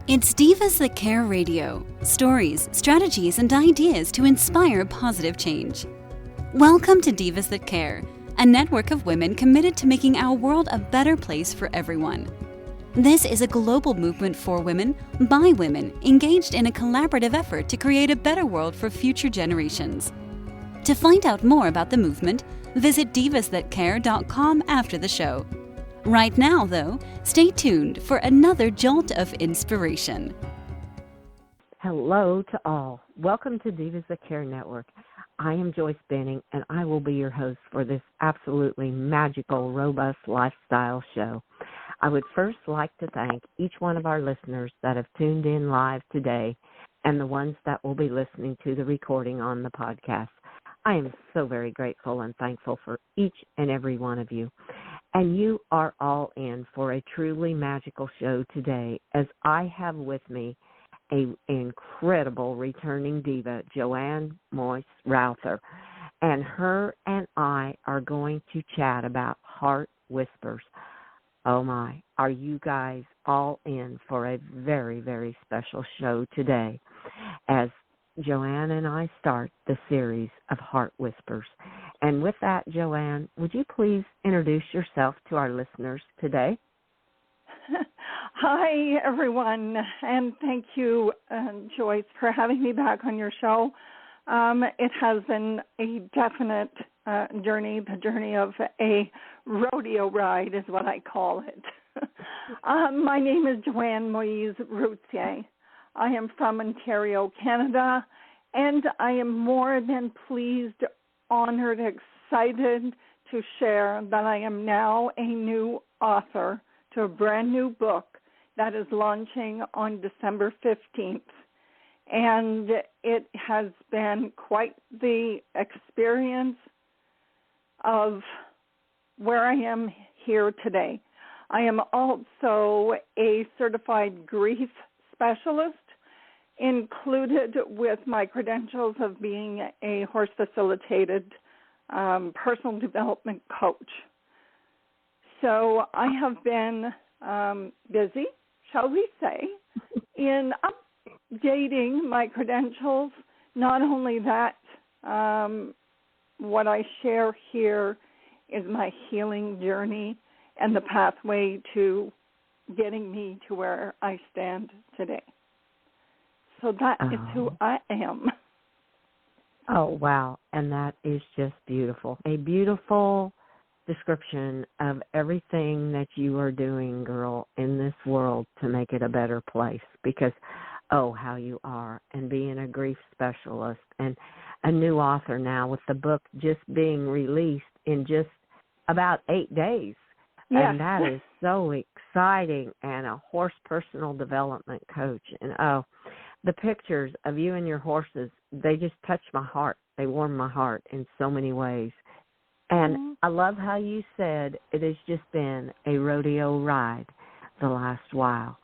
It's Divas That Care Radio. Stories, strategies, and ideas to inspire positive change. Welcome to Divas That Care, a network of women committed to making our world a better place for everyone. This is a global movement for women, by women, engaged in a collaborative effort to create a better world for future generations. To find out more about the movement, visit divasthatcare.com after the show. Right now, though, stay tuned for another jolt of inspiration. Hello to all. Welcome to Divas That Care Network. I am Joyce Benning, and I will be your host for this absolutely magical, robust lifestyle show. I would first like to thank each one of our listeners that have tuned in live today and the ones that will be listening to the recording on the podcast. I am so very grateful and thankful for each and every one of you. And you are all in for a truly magical show today, as I have with me an incredible returning diva, Joanne Moise Routher. And her and I are going to chat about heart whispers. Oh my, are you guys all in for a very, very special show today as Joanne and I start the series of Heart Whispers. And with that, Joanne, would you please introduce yourself to our listeners today? Hi, everyone, and thank you, Joyce, for having me back on your show. It has been a definite journey. The journey of a rodeo ride is what I call it. My name is Joanne Moise Routhier. I am from Ontario, Canada, and I am more than pleased, honored, excited to share that I am now a new author to a brand new book that is launching on December 15th. And it has been quite the experience of where I am here today. I am also a certified grief specialist, included with my credentials of being a horse-facilitated personal development coach. So I have been busy, shall we say, in updating my credentials. Not only that, what I share here is my healing journey and the pathway to getting me to where I stand today. So that is who I am. Oh, wow. And that is just beautiful. A beautiful description of everything that you are doing, girl, in this world to make it a better place. Because, oh, how you are. And being a grief specialist and a new author now with the book just being released in just about 8 days. Yes. And that is so exciting. And a horse personal development coach. And, oh, the pictures of you and your horses, they just touch my heart. They warm my heart in so many ways. And I love how you said it has just been a rodeo ride the last while.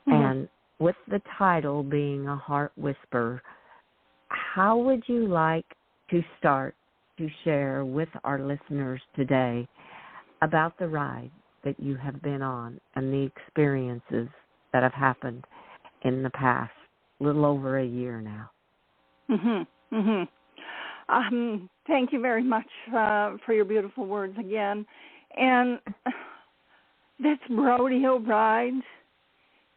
And with the title being a heart whisper, how would you like to start to share with our listeners today about the ride that you have been on and the experiences that have happened in the past? Little over a year now. Thank you very much for your beautiful words again. And this rodeo ride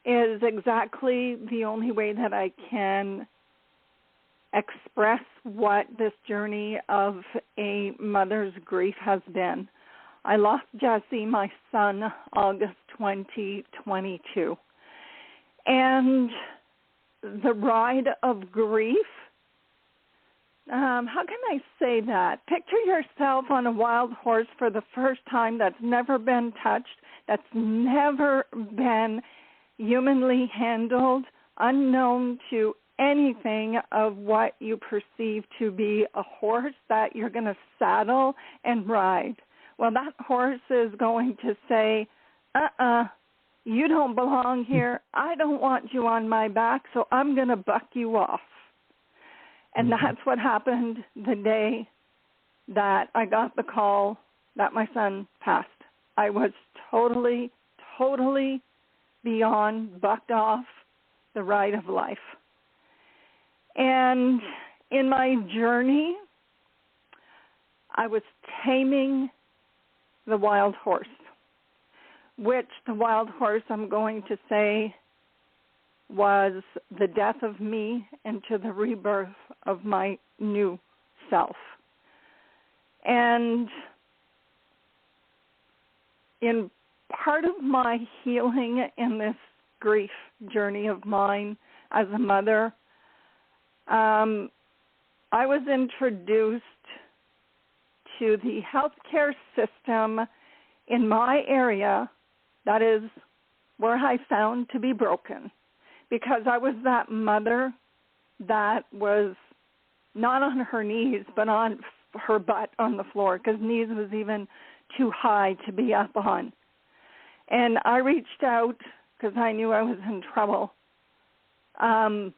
is exactly the only way that I can express what this journey of a mother's grief has been. I lost Jesse, my son, August 2022. And the ride of grief, how can I say that? Picture yourself on a wild horse for the first time that's never been touched, that's never been humanly handled, unknown to anything of what you perceive to be a horse that you're going to saddle and ride. Well, that horse is going to say, you don't belong here. I don't want you on my back, so I'm going to buck you off. And that's what happened the day that I got the call that my son passed. I was totally beyond bucked off, the ride of life. And in my journey, I was taming the wild horse, which the wild horse, I'm going to say, was the death of me into the rebirth of my new self. And in part of my healing in this grief journey of mine as a mother, I was introduced to the healthcare system in my area, that is where I found to be broken, because I was that mother that was not on her knees, but on her butt on the floor, because knees was even too high to be up on. And I reached out because I knew I was in trouble. I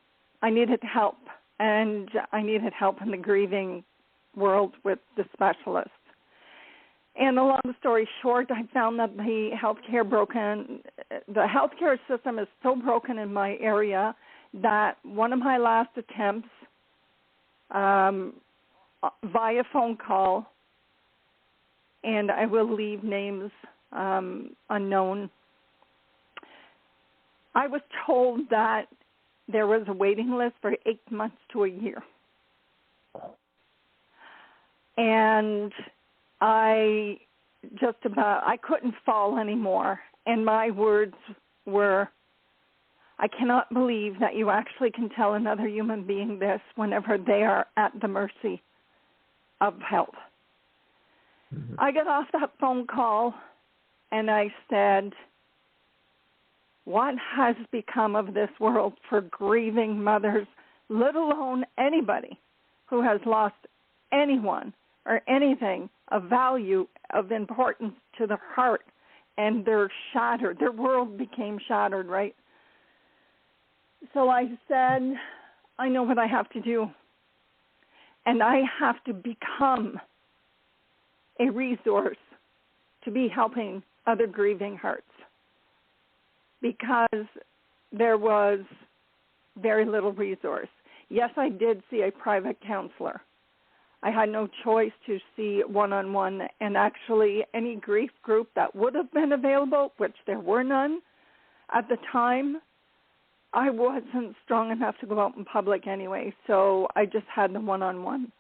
needed help, and I needed help in the grieving world with the specialist. And a long story short, I found that the healthcare system is so broken in my area that one of my last attempts, via phone call, and I will leave names unknown, I was told that there was a waiting list for 8 months to a year. And I couldn't fall anymore. And my words were, I cannot believe that you actually can tell another human being this whenever they are at the mercy of help. Mm-hmm. I got off that phone call and I said, what has become of this world for grieving mothers, let alone anybody who has lost anyone or anything of value, of importance to their heart, and they're shattered. Their world became shattered, right? So I said, I know what I have to do, and I have to become a resource to be helping other grieving hearts, because there was very little resource. Yes, I did see a private counselor. I had no choice to see one-on-one, and actually any grief group that would have been available, which there were none at the time, I wasn't strong enough to go out in public anyway, so I just had the one-on-one.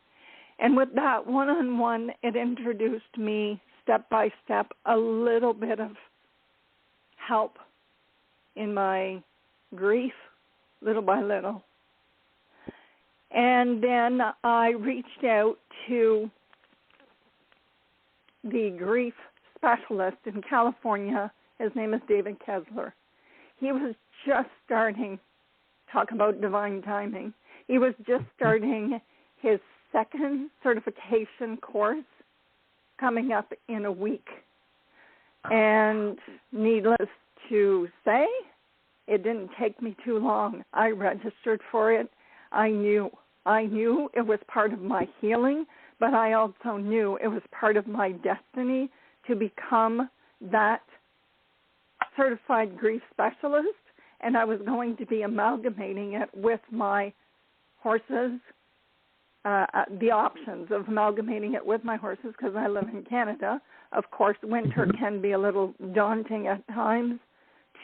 And with that one-on-one, it introduced me step by step, a little bit of help in my grief, little by little. And then I reached out to the grief specialist in California. His name is David Kessler. He was just starting, talk about divine timing, he was just starting his second certification course coming up in a week. And needless to say, it didn't take me too long. I registered for it. I knew it was part of my healing, but I also knew it was part of my destiny to become that certified grief specialist, and I was going to be amalgamating it with my horses, the options of amalgamating it with my horses, because I live in Canada. Of course, winter can be a little daunting at times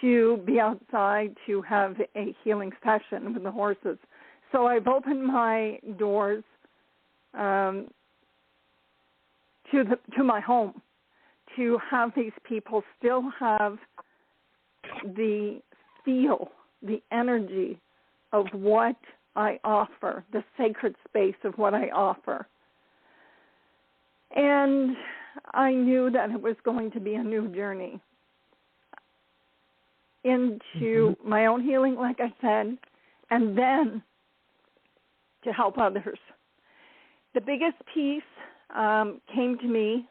to be outside to have a healing session with the horses. So I've opened my doors to my home to have these people still have the feel, the energy of what I offer, the sacred space of what I offer. And I knew that it was going to be a new journey into my own healing, like I said, and then to help others. The biggest piece came to me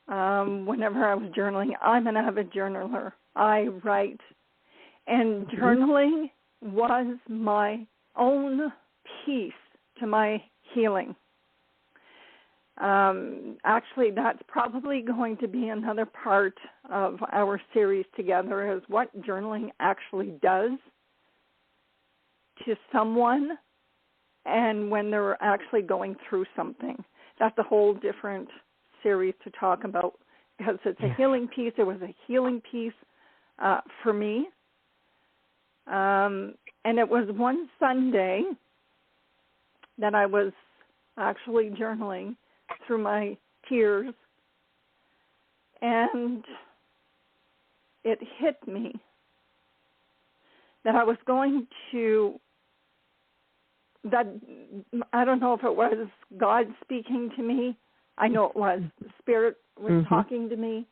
whenever I was journaling. I'm an avid journaler. I write. And journaling was my own piece to my healing. Actually, that's probably going to be another part of our series together, is what journaling actually does to someone and when they're actually going through something. That's a whole different series to talk about because it's a healing piece. It was a healing piece for me. And it was one Sunday that I was actually journaling through my tears, and it hit me that I was going to, that I don't know if it was God speaking to me. I know it was. The Spirit was talking to me.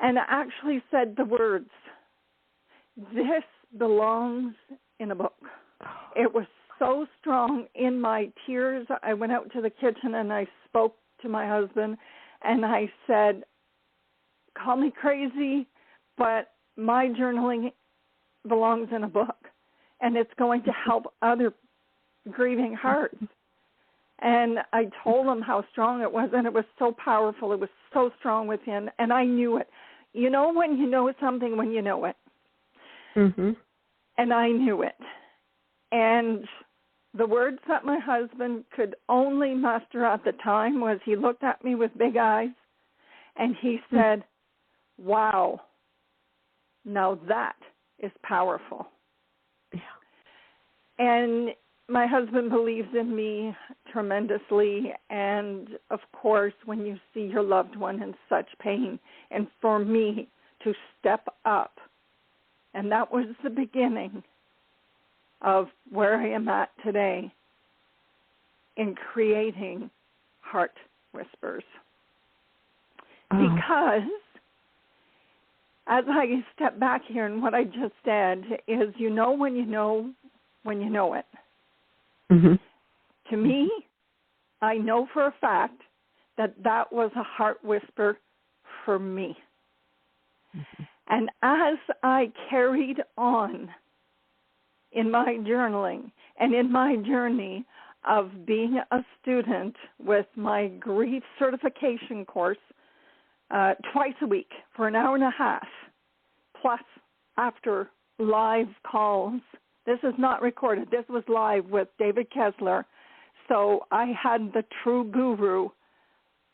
And I actually said the words, "This belongs in a book." It was so strong in my tears. I went out to the kitchen and I spoke to my husband and I said, call me crazy, but my journaling belongs in a book and it's going to help other grieving hearts. And I told him how strong it was, and it was so powerful. It was so strong within, and I knew it. You know when you know something when you know it. Mm-hmm. And I knew it. And the words that my husband could only muster at the time was he looked at me with big eyes, and he said, wow, now that is powerful. Yeah. And my husband believes in me tremendously, and of course, when you see your loved one in such pain, and for me to step up, and that was the beginning of where I am at today in creating Heart Whispers. Because as I step back here and what I just said is you know when you know it. Mm-hmm. To me, I know for a fact that that was a heart whisper for me. Mm-hmm. And as I carried on in my journaling and in my journey of being a student with my grief certification course twice a week for an hour and a half, plus after live calls. This is not recorded. This was live with David Kessler. So I had the true guru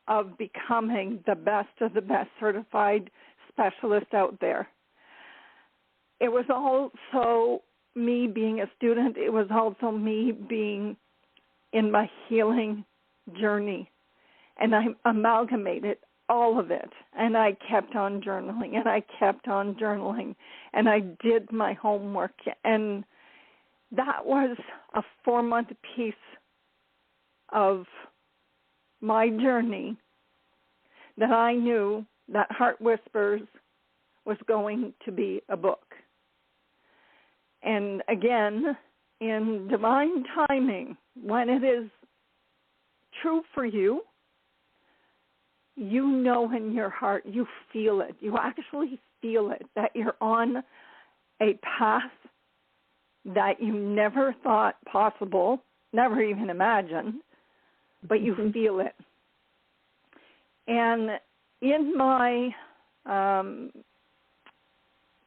of becoming the best of the best certified specialist out there. It was also me being a student. It was also me being in my healing journey. And I amalgamated all of it. And I kept on journaling, and I kept on journaling, and I did my homework. And that was a 4-month piece of my journey that I knew that Heart Whispers was going to be a book. And again, in divine timing, when it is true for you, you know in your heart, you feel it. You actually feel it, that you're on a path that you never thought possible, never even imagined, but you feel it. And in my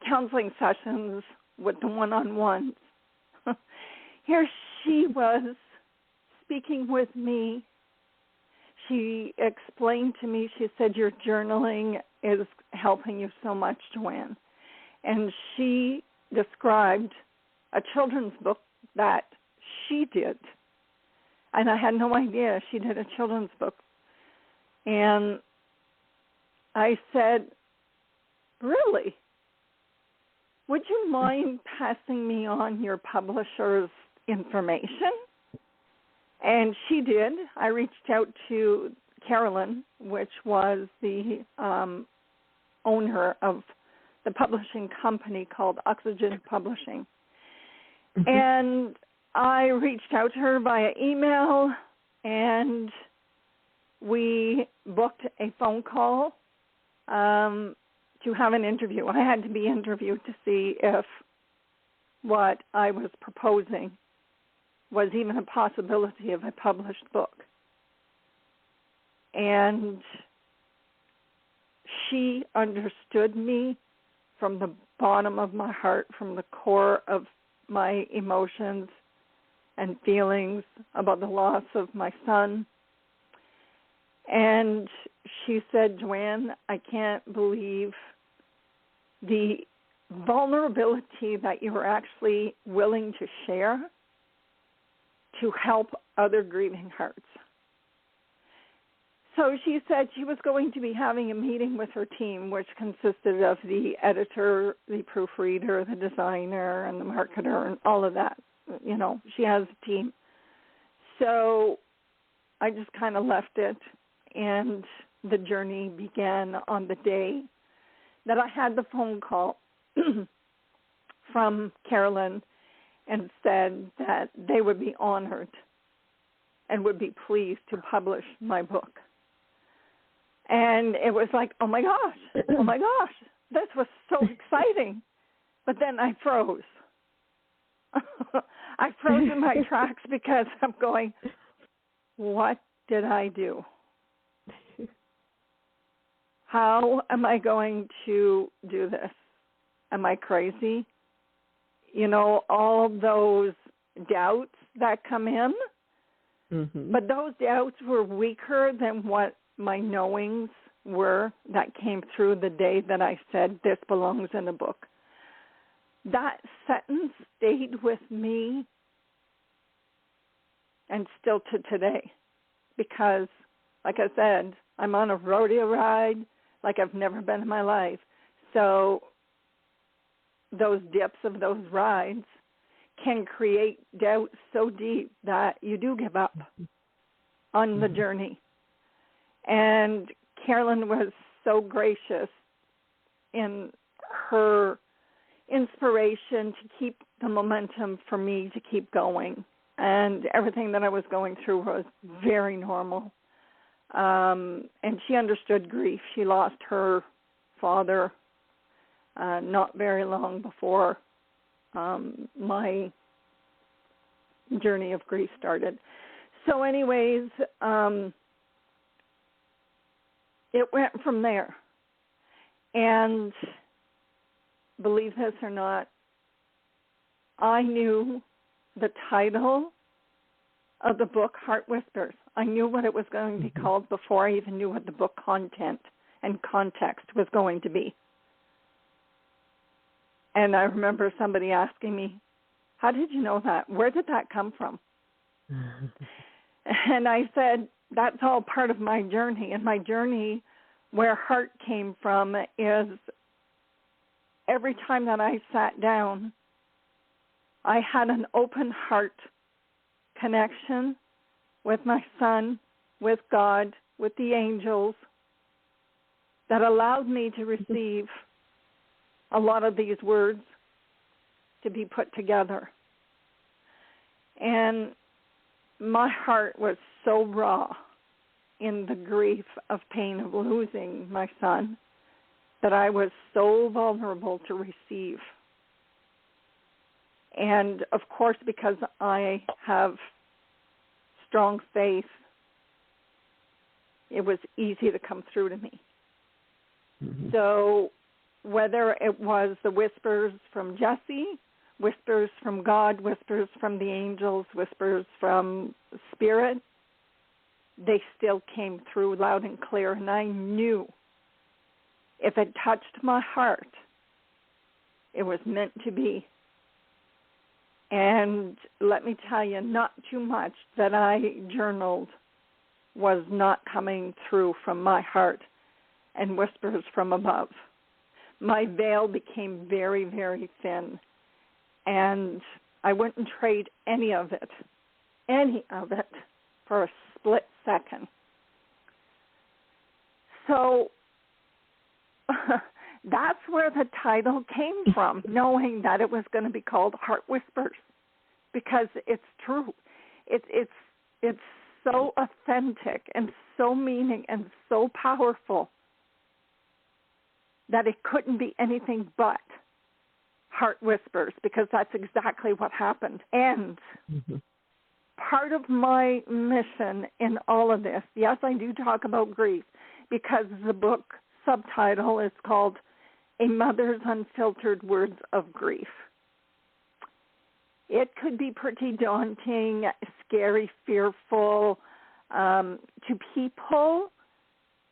counseling sessions with the one-on-ones, here she was speaking with me. She explained to me, she said, your journaling is helping you so much, Joanne. And she described a children's book that she did. And I had no idea she did a children's book. And I said, really? Would you mind passing me on your publisher's information? And she did. I reached out to Carolyn, which was the owner of the publishing company called Oxygen Publishing. Mm-hmm. And I reached out to her via email, and we booked a phone call to have an interview. I had to be interviewed to see if what I was proposing was even a possibility of a published book. And she understood me from the bottom of my heart, from the core of my emotions and feelings about the loss of my son. And she said, Joanne, I can't believe the vulnerability that you were actually willing to share to help other grieving hearts. So she said she was going to be having a meeting with her team, which consisted of the editor, the proofreader, the designer, and the marketer, and all of that. You know, she has a team. So I just kind of left it, and the journey began on the day that I had the phone call from Carolyn and said that they would be honored and would be pleased to publish my book. And it was like, oh my gosh, this was so exciting. But then I froze. I froze in my tracks because I'm going, what did I do? How am I going to do this? Am I crazy? You know, all those doubts that come in, but those doubts were weaker than what my knowings were that came through the day that I said, this belongs in a book. That sentence stayed with me and still to today because, like I said, I'm on a rodeo ride like I've never been in my life. So those dips of those rides can create doubt so deep that you do give up on the journey. And Carolyn was so gracious in her inspiration to keep the momentum for me to keep going. And everything that I was going through was very normal. And she understood grief. She lost her father not very long before my journey of grief started. So anyways, it went from there. And believe this or not, I knew the title of the book, Heart Whispers. I knew what it was going to be called before I even knew what the book content and context was going to be. And I remember somebody asking me, how did you know that? Where did that come from? And I said, that's all part of my journey. And my journey, where heart came from, is every time that I sat down, I had an open heart connection with my son, with God, with the angels, that allowed me to receive a lot of these words to be put together. And my heart was so raw in the grief of pain of losing my son that I was so vulnerable to receive. And, of course, because I have strong faith, it was easy to come through to me. So whether it was the whispers from Jesse, whispers from God, whispers from the angels, whispers from Spirit, they still came through loud and clear. And I knew if it touched my heart, it was meant to be. And let me tell you, not too much that I journaled was not coming through from my heart and whispers from above. My veil became very, very thin, and I wouldn't trade any of it for a split second. So that's where the title came from, knowing that it was going to be called Heart Whispers, because it's true. It's so authentic and so meaning and so powerful that it couldn't be anything but Heart Whispers, because that's exactly what happened. And part of my mission in all of this, yes, I do talk about grief, because the book subtitle is called A Mother's Unfiltered Words of Grief. it could be pretty daunting, scary, fearful to people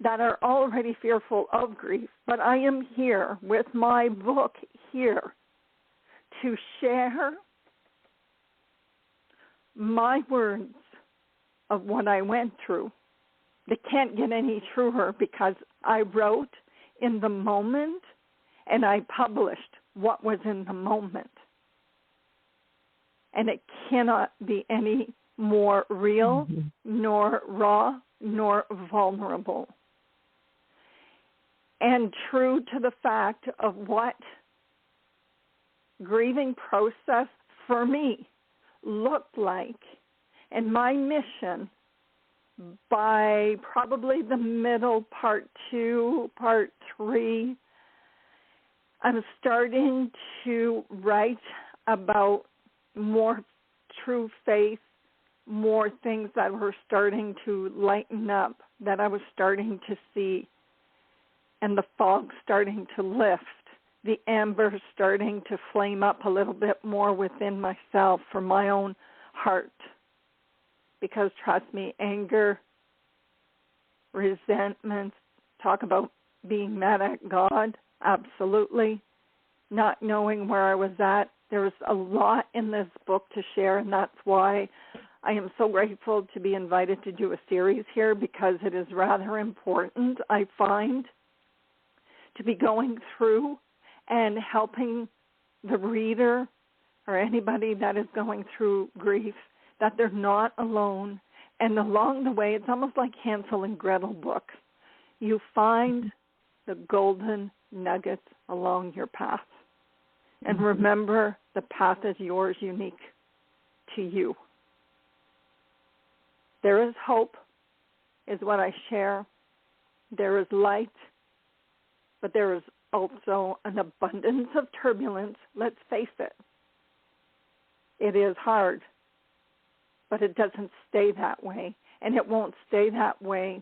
that are already fearful of grief. But I am here with my book here to share my words of what I went through. They can't get any truer because I wrote in the moment and I published what was in the moment. And it cannot be any more real, nor raw, nor vulnerable. And true to the fact of what grieving process for me looked like, and my mission by probably the middle, part 2, part 3, I'm starting to write about more true faith, more things that were starting to lighten up, that I was starting to see, and the fog starting to lift, the amber starting to flame up a little bit more within myself for my own heart. Because trust me, anger, resentment, talk about being mad at God, absolutely. Not knowing where I was at. There's a lot in this book to share, and that's why I am so grateful to be invited to do a series here, because it is rather important, I find, to be going through and helping the reader or anybody that is going through grief, that they're not alone. And along the way, it's almost like Hansel and Gretel book. You find the golden nuggets along your path. And remember, the path is yours, unique to you. There is hope, is what I share. There is light, but there is also an abundance of turbulence. Let's face it. It is hard, but it doesn't stay that way, and it won't stay that way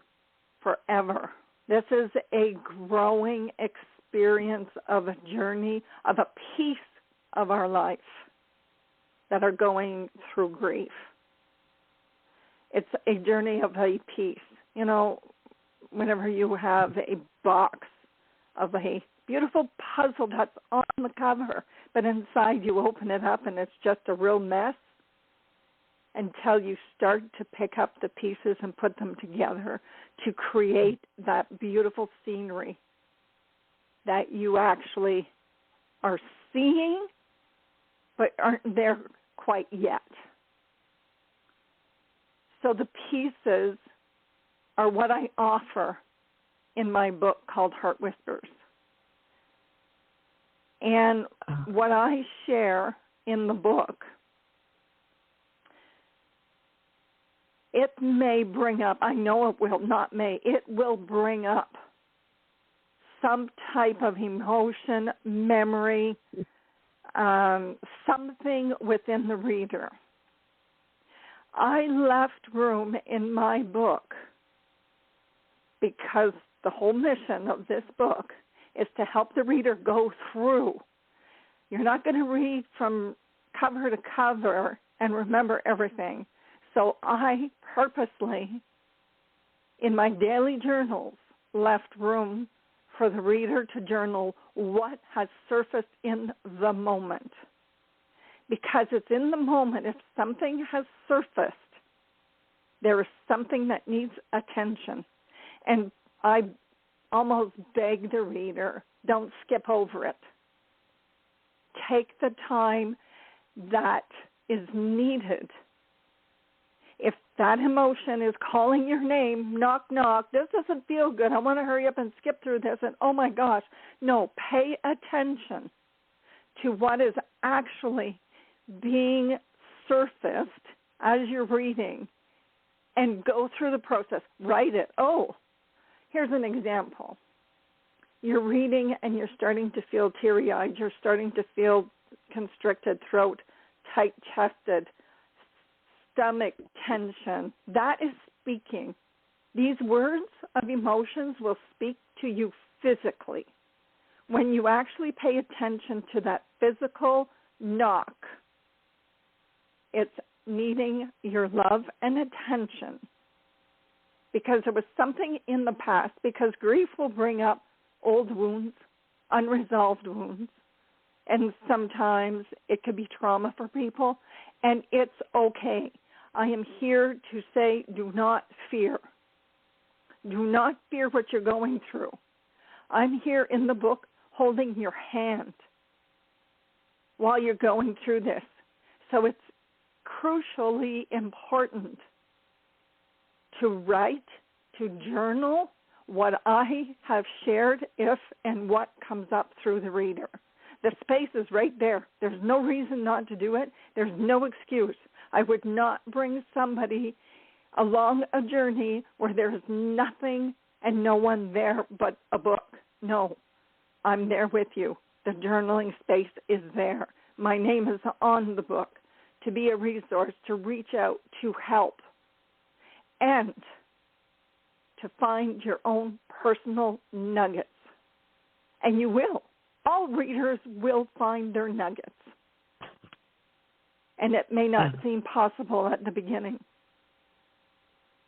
forever. This is a growing experience of a journey, of a piece of our life that are going through grief. It's a journey of a piece. You know, whenever you have a box of a beautiful puzzle that's on the cover, but inside you open it up and it's just a real mess, until you start to pick up the pieces and put them together to create that beautiful scenery that you actually are seeing but aren't there quite yet. So the pieces are what I offer in my book called Heart Whispers. And what I share in the book, it may bring up, I know it will, not may, it will bring up some type of emotion, memory, something within the reader. I left room in my book because the whole mission of this book is to help the reader go through. You're not going to read from cover to cover and remember everything. So I purposely, in my daily journals, left room for the reader to journal what has surfaced in the moment. Because it's in the moment. If something has surfaced, there is something that needs attention. And I almost beg the reader, don't skip over it. Take the time that is needed. If that emotion is calling your name, knock, knock, this doesn't feel good, I want to hurry up and skip through this, and oh my gosh, no, pay attention to what is actually being surfaced as you're reading and go through the process. Write it. Oh, here's an example. You're reading and you're starting to feel teary-eyed. You're starting to feel constricted throat, tight-chested, stomach tension. That is speaking. These words of emotions will speak to you physically. When you actually pay attention to that physical knock, it's needing your love and attention because there was something in the past, because grief will bring up old wounds, unresolved wounds, and sometimes it could be trauma for people, and it's okay. I am here to say, do not fear. Do not fear what you're going through. I'm here in the book holding your hand while you're going through this. So it's crucially important to write, to journal what I have shared, if and what comes up through the reader. The space is right there. There's no reason not to do it. There's no excuse. I would not bring somebody along a journey where there's nothing and no one there but a book. No, I'm there with you. The journaling space is there. My name is on the book to be a resource, to reach out, to help, and to find your own personal nuggets. And you will. All readers will find their nuggets. And it may not seem possible at the beginning,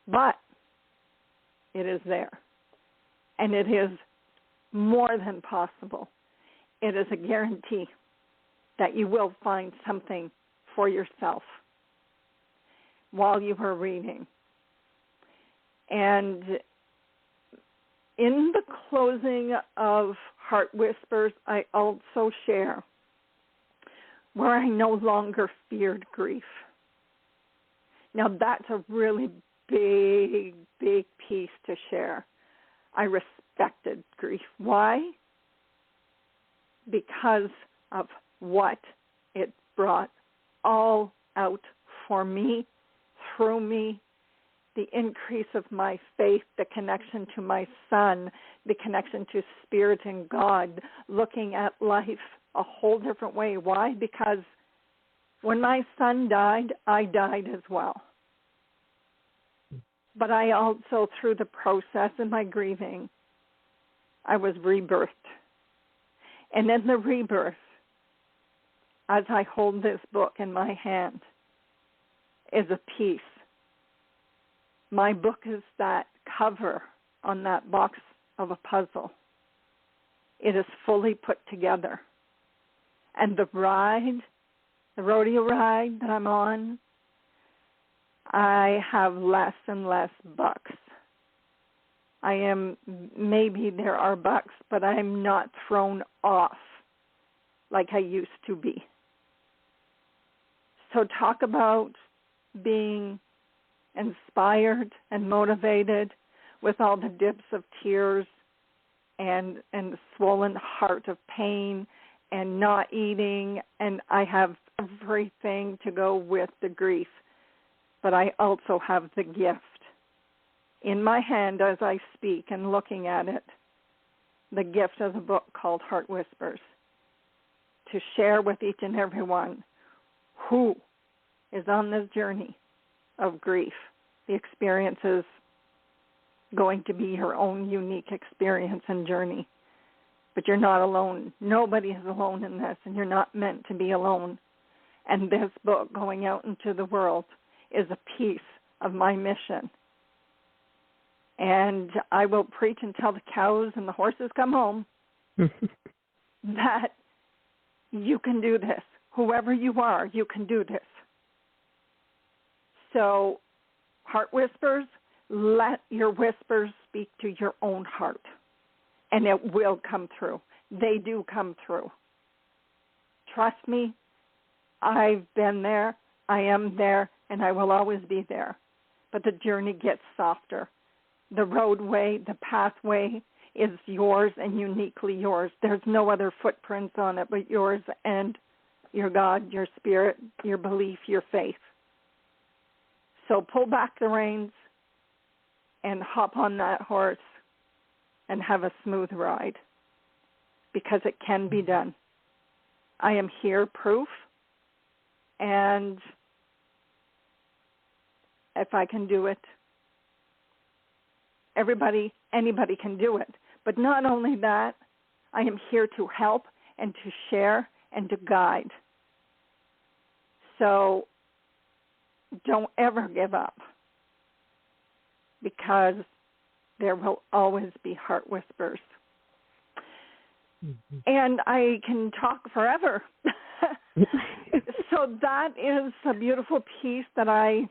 but it is there. And it is more than possible. It is a guarantee that you will find something for yourself while you are reading. And in the closing of Heart Whispers, I also share where I no longer feared grief. Now, that's a really big, big piece to share. I respected grief. Why? Because of what it brought all out for me, through me, the increase of my faith, the connection to my son, the connection to Spirit and God, looking at life a whole different way. Why? Because when my son died, I died as well. But I also, through the process of my grieving, I was rebirthed. And in the rebirth, as I hold this book in my hand, is a piece. My book is that cover on that box of a puzzle. It is fully put together. And the ride, the rodeo ride that I'm on, I have less and less bucks. Maybe there are bucks, but I'm not thrown off like I used to be. So talk about being inspired and motivated with all the dips of tears and the swollen heart of pain and not eating, and I have everything to go with the grief. But I also have the gift in my hand as I speak and looking at it, the gift of the book called Heart Whispers, to share with each and every one who is on this journey of grief. The experience is going to be your own unique experience and journey. But you're not alone. Nobody is alone in this, and you're not meant to be alone. And this book going out into the world is a piece of my mission. And I will preach until the cows and the horses come home that you can do this. Whoever you are, you can do this. So, Heart Whispers, let your whispers speak to your own heart, and it will come through. They do come through. Trust me, I've been there, I am there, and I will always be there. But the journey gets softer. The roadway, the pathway is yours and uniquely yours. There's no other footprints on it but yours and your God, your spirit, your belief, your faith. So pull back the reins and hop on that horse and have a smooth ride, because it can be done. I am here proof, and if I can do it, anybody can do it. But not only that, I am here to help and to share and to guide. So don't ever give up, because there will always be heart whispers. Mm-hmm. And I can talk forever. So that is a beautiful piece that I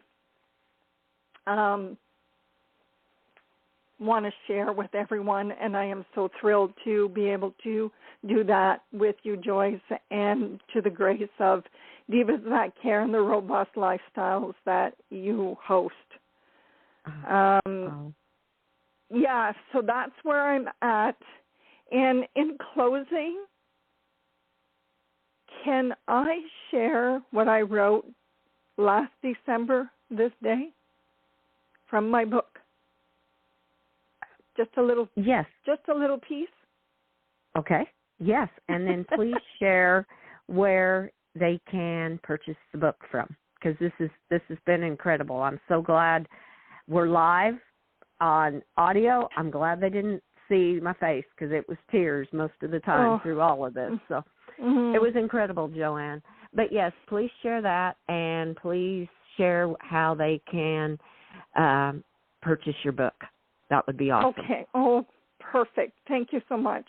want to share with everyone, and I am so thrilled to be able to do that with you, Joyce, and to the grace of Divas That Care and the robust lifestyles that you host. Yeah, so that's where I'm at. And in closing, can I share what I wrote last December this day from my book? Just a little. Yes. Just a little piece. Okay. Yes, and then please share where they can purchase the book from, because this has been incredible. I'm so glad we're live on audio. I'm glad they didn't see my face, because it was tears most of the time through all of this. So it was incredible, Joanne. But yes, please share that, and please share how they can purchase your book. That would be awesome. Okay. Oh, perfect. Thank you so much.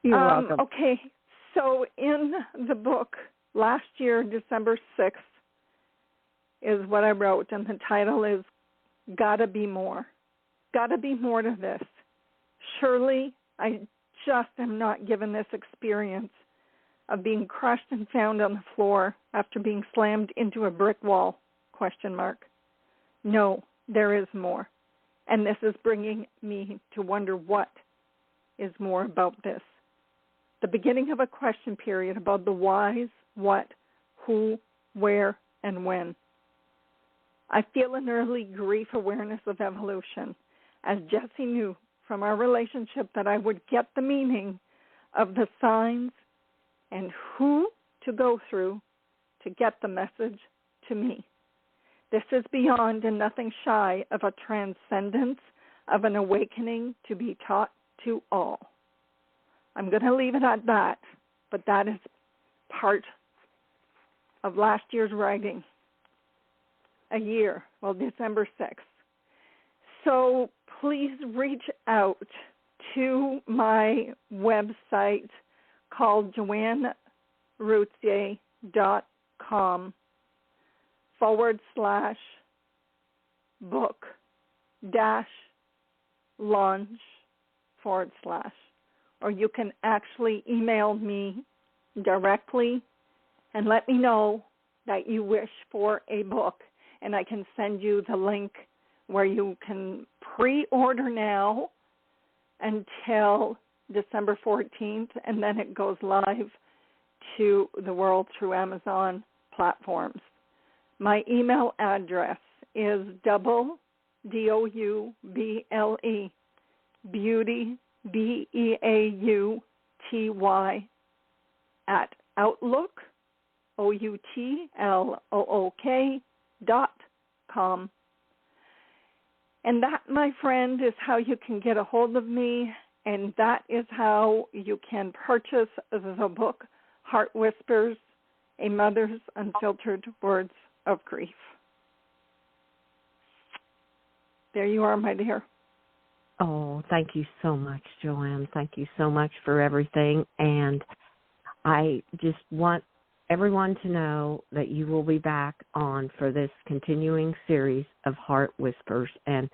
You're welcome. Okay. So in the book, last year, December 6th, is what I wrote, and the title is Gotta Be More. Gotta be more to this. Surely I just am not given this experience of being crushed and found on the floor after being slammed into a brick wall, ? No, there is more. And this is bringing me to wonder what is more about this. The beginning of a question period about the whys, what, who, where, and when. I feel an early grief awareness of evolution, as Jesse knew from our relationship that I would get the meaning of the signs and who to go through to get the message to me. This is beyond and nothing shy of a transcendence of an awakening to be taught to all. I'm going to leave it at that, but that is part of last year's writing. December 6th. So please reach out to my website called joanneroutier.com/book-launch/. Or you can actually email me directly and let me know that you wish for a book, and I can send you the link where you can pre-order now until December 14th, and then it goes live to the world through Amazon platforms. My email address is double, D-O-U-B-L-E, beauty, B-E-A-U-T-Y, at Outlook, OUTLOOK.com. And that, my friend, is how you can get a hold of me, and that is how you can purchase the book, Heart Whispers, A Mother's Unfiltered Words of Grief. There you are, my dear. Oh, thank you so much, Joanne. Thank you so much for everything. And I just want everyone to know that you will be back on for this continuing series of Heart Whispers. And,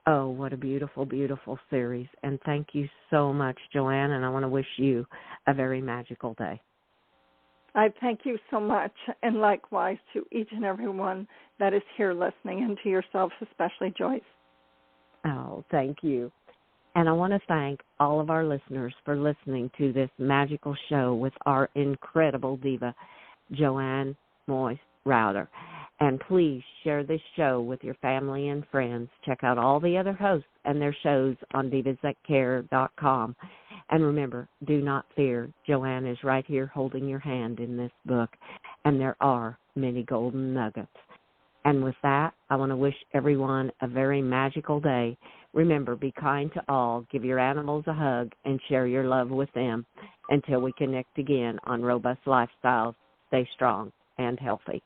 oh, what a beautiful, beautiful series. And thank you so much, Joanne. And I want to wish you a very magical day. I thank you so much, and likewise to each and every one that is here listening, and to yourself especially, Joyce. Oh, thank you. And I want to thank all of our listeners for listening to this magical show with our incredible diva, Joanne Moise Router. And please share this show with your family and friends. Check out all the other hosts and their shows on divasthatcare.com. And remember, do not fear. Joanne is right here holding your hand in this book, and there are many golden nuggets. And with that, I want to wish everyone a very magical day. Remember, be kind to all, give your animals a hug, and share your love with them. Until we connect again on Robust Lifestyles, stay strong and healthy.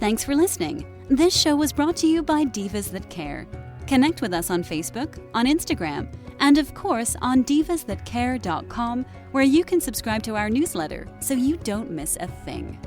Thanks for listening. This show was brought to you by Divas That Care. Connect with us on Facebook, on Instagram, and of course on divasthatcare.com, where you can subscribe to our newsletter so you don't miss a thing.